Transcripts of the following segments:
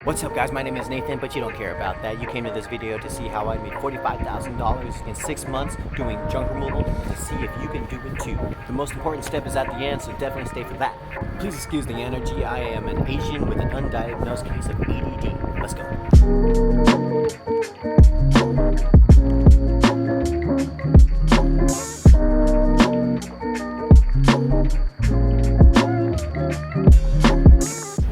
What's up guys, my name is Nathan, but you don't care about that. You came to this video to see how I made $45,000 in 6 months doing junk removal, to see if you can do it too. The most important step is at the end, so definitely stay for that. Please excuse the energy, I am an Asian with an undiagnosed case of ADD. Let's go.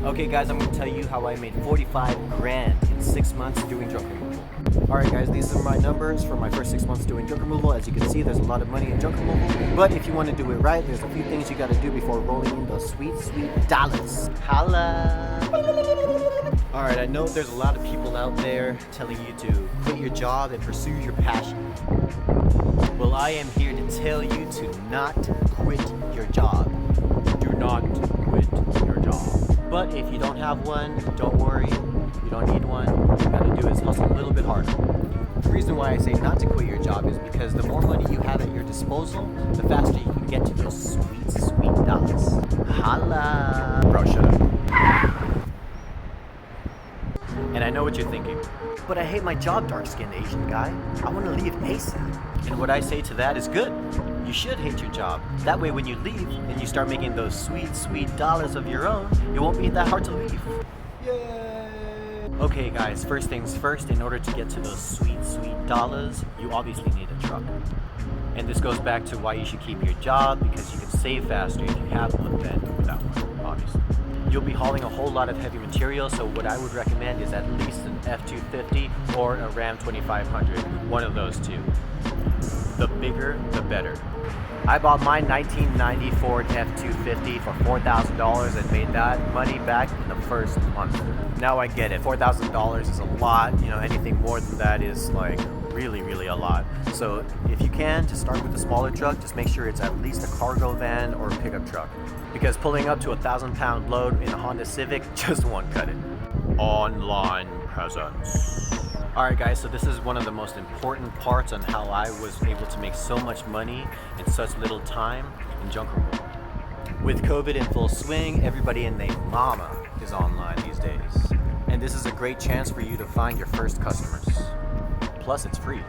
Okay guys, I'm going to tell you how I made 45 grand in 6 months doing junk removal. Alright guys, these are my numbers for my first 6 months doing junk removal. As you can see, there's a lot of money in junk removal. But if you want to do it right, there's a few things you got to do before rolling in those sweet dollars. Holla! Alright, I know there's a lot of people out there telling you to quit your job and pursue your passion. Well, I am here to tell you to not quit your job. Do not quit your job. But if you don't have one, don't worry, you don't need one. All you gotta do is hustle a little bit harder. The reason why I say not to quit your job is because the more money you have at your disposal, the faster you can get to those sweet dollars. Holla! Bro, shut up. And I know what you're thinking, but I hate my job, dark-skinned Asian guy. I want to leave ASAP. And what I say to that is good. You should hate your job. That way when you leave and you start making those sweet dollars of your own, it won't be that hard to leave. Yay! Okay guys, first things first, in order to get to those sweet dollars, you obviously need a truck. And this goes back to why you should keep your job, because you can save faster if you have one than without one, obviously. You'll be hauling a whole lot of heavy material, so what I would recommend is at least an F250 or a Ram 2500, one of those two. The bigger, the better. I bought my 1990 Ford F250 for $4,000 and made that money back in the first month. Now I get it, $4,000 is a lot, anything more than that is like really a lot. So if you can, just start with a smaller truck, just make sure it's at least a cargo van or a pickup truck. Because pulling up to a 1,000-pound load in a Honda Civic just won't cut it. Online presence. Alright guys, so this is one of the most important parts on how I was able to make so much money in such little time in junk removal. With COVID in full swing, everybody and their mama is online these days. And this is a great chance for you to find your first customers. Plus it's free.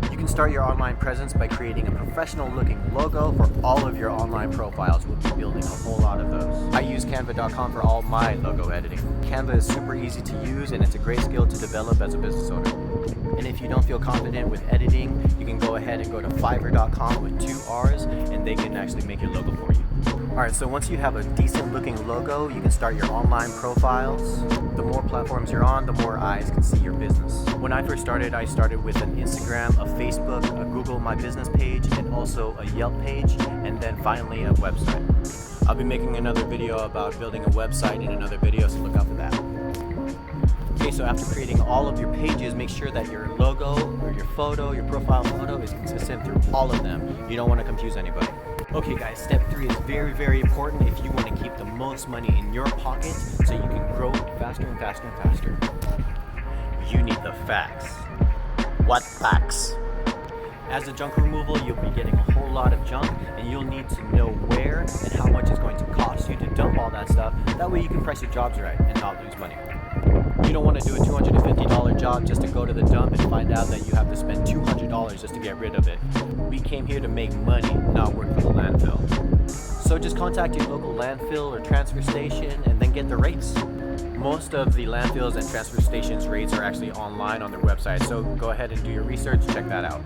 You can start your online presence by creating a professional looking logo for all of your online profiles. We'll be building a whole lot of those. I use canva.com for all my logo editing. Canva is super easy to use and it's a great skill to develop as a business owner. And if you don't feel confident with editing, you can go ahead and go to fiverr.com with 2 R's and they can actually make your logo for you. Alright, so once you have a decent looking logo, you can start your online profiles. The more platforms you're on, the more eyes can see your business. When I first started, I started with an Instagram, a Facebook, a Google My Business page, and also a Yelp page, and then finally a website. I'll be making another video about building a website in another video, so look out for that. Okay, so after creating all of your pages, make sure that your logo or your photo, your profile photo is consistent through all of them. You don't want to confuse anybody. Okay guys, step 3 is very important if you want to keep the most money in your pocket so you can grow faster and faster. You need the facts. What facts? As a junk removal, you'll be getting a whole lot of junk and you'll need to know where and how much it's going to cost you to dump all that stuff. That way you can price your jobs right and not lose money. You don't want to do a $250 job just to go to the dump and find out that you have to spend $200 just to get rid of it. We came here to make money, not work for the landfill. So just contact your local landfill or transfer station and then get the rates. Most of the landfills and transfer stations rates are actually online on their website, so go ahead and do your research, check that out.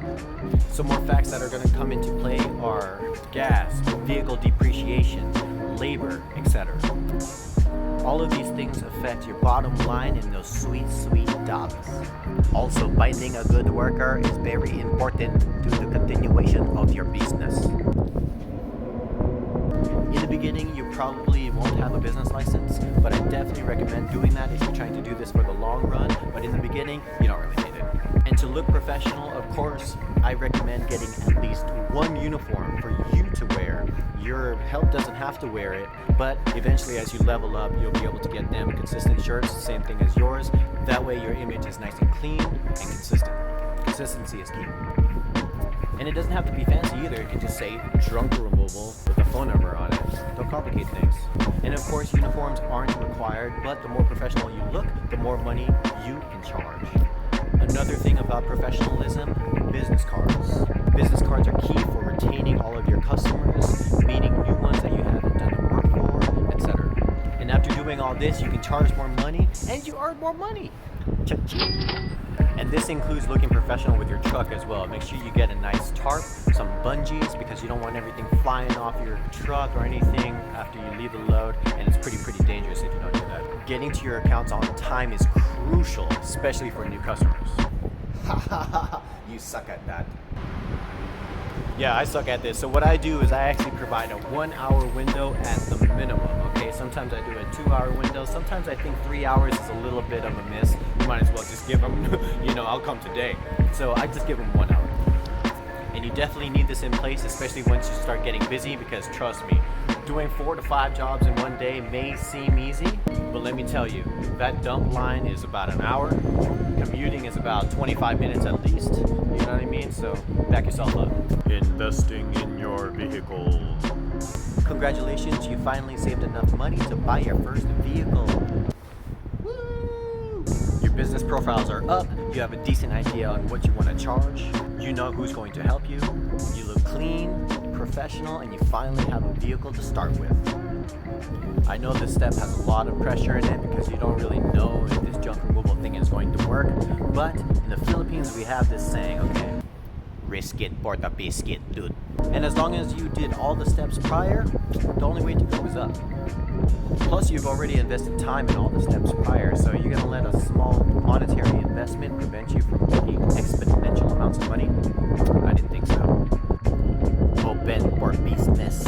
Some more facts that are going to come into play are gas, vehicle depreciation, labor, etc. All of these things affect your bottom line in those sweet dollars. Also, finding a good worker is very important to the continuation of your business. In the beginning, you probably won't have a business license, but I definitely recommend doing that if you're trying to do this for the long run, but in the beginning, you don't really need it. And to look professional, of course, I recommend getting at least one uniform for you to wear. Your help doesn't have to wear it, but eventually as you level up, you'll be able to get them consistent shirts, same thing as yours. That way your image is nice and clean and consistent. Consistency is key. And it doesn't have to be fancy either. It can just say drunk removal with a phone number on it. Don't complicate things. And of course, uniforms aren't required, but the more professional you look, the more money you can charge. Another thing about professionalism, business cards. Business cards are key for retaining all of your customers, meeting new ones that you haven't done the work for, etc. And after doing all this, you can charge more money and you earn more money. Cha-ching! And this includes looking professional with your truck as well. Make sure you get a nice tarp, some bungees, because you don't want everything flying off your truck or anything after you leave the load, and it's pretty dangerous if you don't do that. Getting to your accounts on time is crucial, especially for new customers. Ha ha ha, you suck at that. Yeah, I suck at this. So what I do is I actually provide a 1 hour window at the minimum, okay? Sometimes I do a 2 hour window. Sometimes I think 3 hours is a little bit of a miss. You might as well just give them, I'll come today. So I just give them 1 hour. And you definitely need this in place, especially once you start getting busy, because trust me, doing 4 to 5 jobs in one day may seem easy, but let me tell you, that dump line is about an hour. Commuting is about 25 minutes at least. You know what I mean? So back yourself up. Investing in your vehicle. Congratulations, you finally saved enough money to buy your first vehicle. Woo! Your business profiles are up. You have a decent idea on what you want to charge. You know who's going to help you. You look clean, professional, and you finally have a vehicle to start with. I know this step has a lot of pressure in it because you don't really know if this junk removal thing is going to work, but in the Philippines we have this saying, okay? Risk it for the biscuit, dude. And as long as you did all the steps prior, the only way to go is up. Plus, you've already invested time in all the steps prior, so you're gonna let a small monetary investment prevent you from making exponential amounts of money? I didn't think so. Open for business.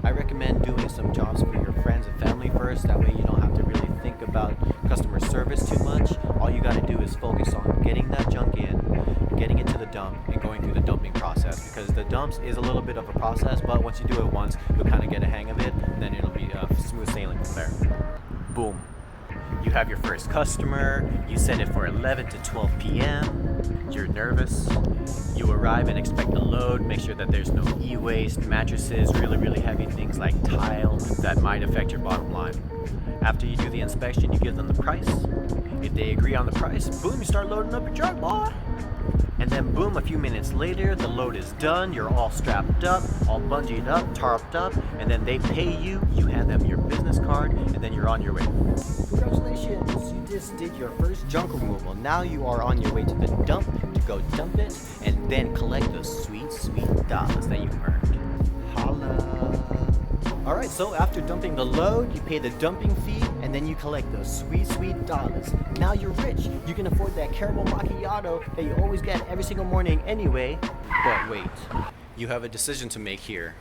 I recommend doing some jobs for your friends and family first. That way you don't have to really think about customer service too much. All you gotta do is focus on getting that junk in, getting it to the dump, and going through the dumping process, because the dumps is a little bit of a process, but once you do it once, you'll kind of get a hang of it, and then it'll be smooth sailing from there. Boom. You have your first customer, you set it for 11 to 12 p.m., you're nervous, you arrive and expect the load, make sure that there's no e-waste, mattresses, really heavy things like tile that might affect your bottom line. After you do the inspection, you give them the price. If they agree on the price, boom, you start loading up your truck, boy. And then boom, a few minutes later, the load is done, you're all strapped up, all bungeed up, tarped up, and then they pay you, you hand them your business card, and then you're on your way. Congratulations, you just did your first junk removal. Now you are on your way to the dump to go dump it, and then collect those sweet dollars that you earned. Holla. Alright, so after dumping the load, you pay the dumping fee, and then you collect those sweet dollars. Now you're rich. You can afford that caramel macchiato that you always get every single morning anyway. But wait, you have a decision to make here.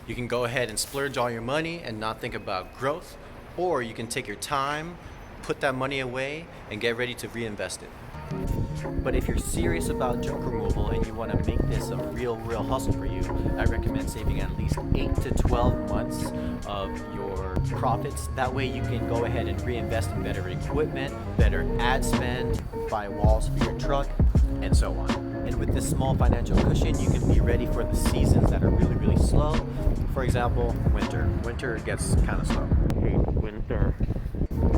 You can go ahead and splurge all your money and not think about growth, or you can take your time, put that money away, and get ready to reinvest it. But if you're serious about junk removal and you want to make this a real hustle for you, I recommend saving at least 8 to 12 months of your profits. That way you can go ahead and reinvest in better equipment, better ad spend, buy walls for your truck, and so on. And with this small financial cushion, you can be ready for the seasons that are really slow. For example, winter. Winter gets kind of slow. Hate winter.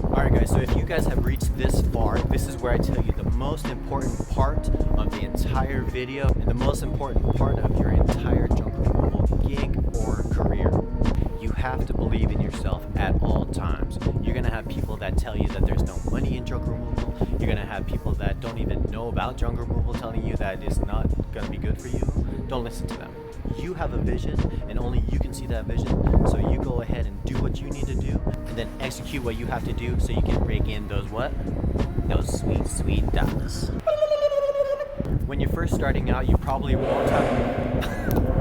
Alright guys, so if you guys have reached this far, this is where I tell you the most important part of the entire video and the most important part of your entire junk removal gig or career. You have to believe in yourself at all times. You're going to have people that tell you that there's no money in junk removal. You're going to have people that don't even know about junk removal telling you that it's not going to be good for you. Don't listen to them. You have a vision and only you can see that vision, so you go ahead and do what you need to do and then execute what you have to do so you can rake in those what? Those sweet dollars. When you're first starting out, you probably won't have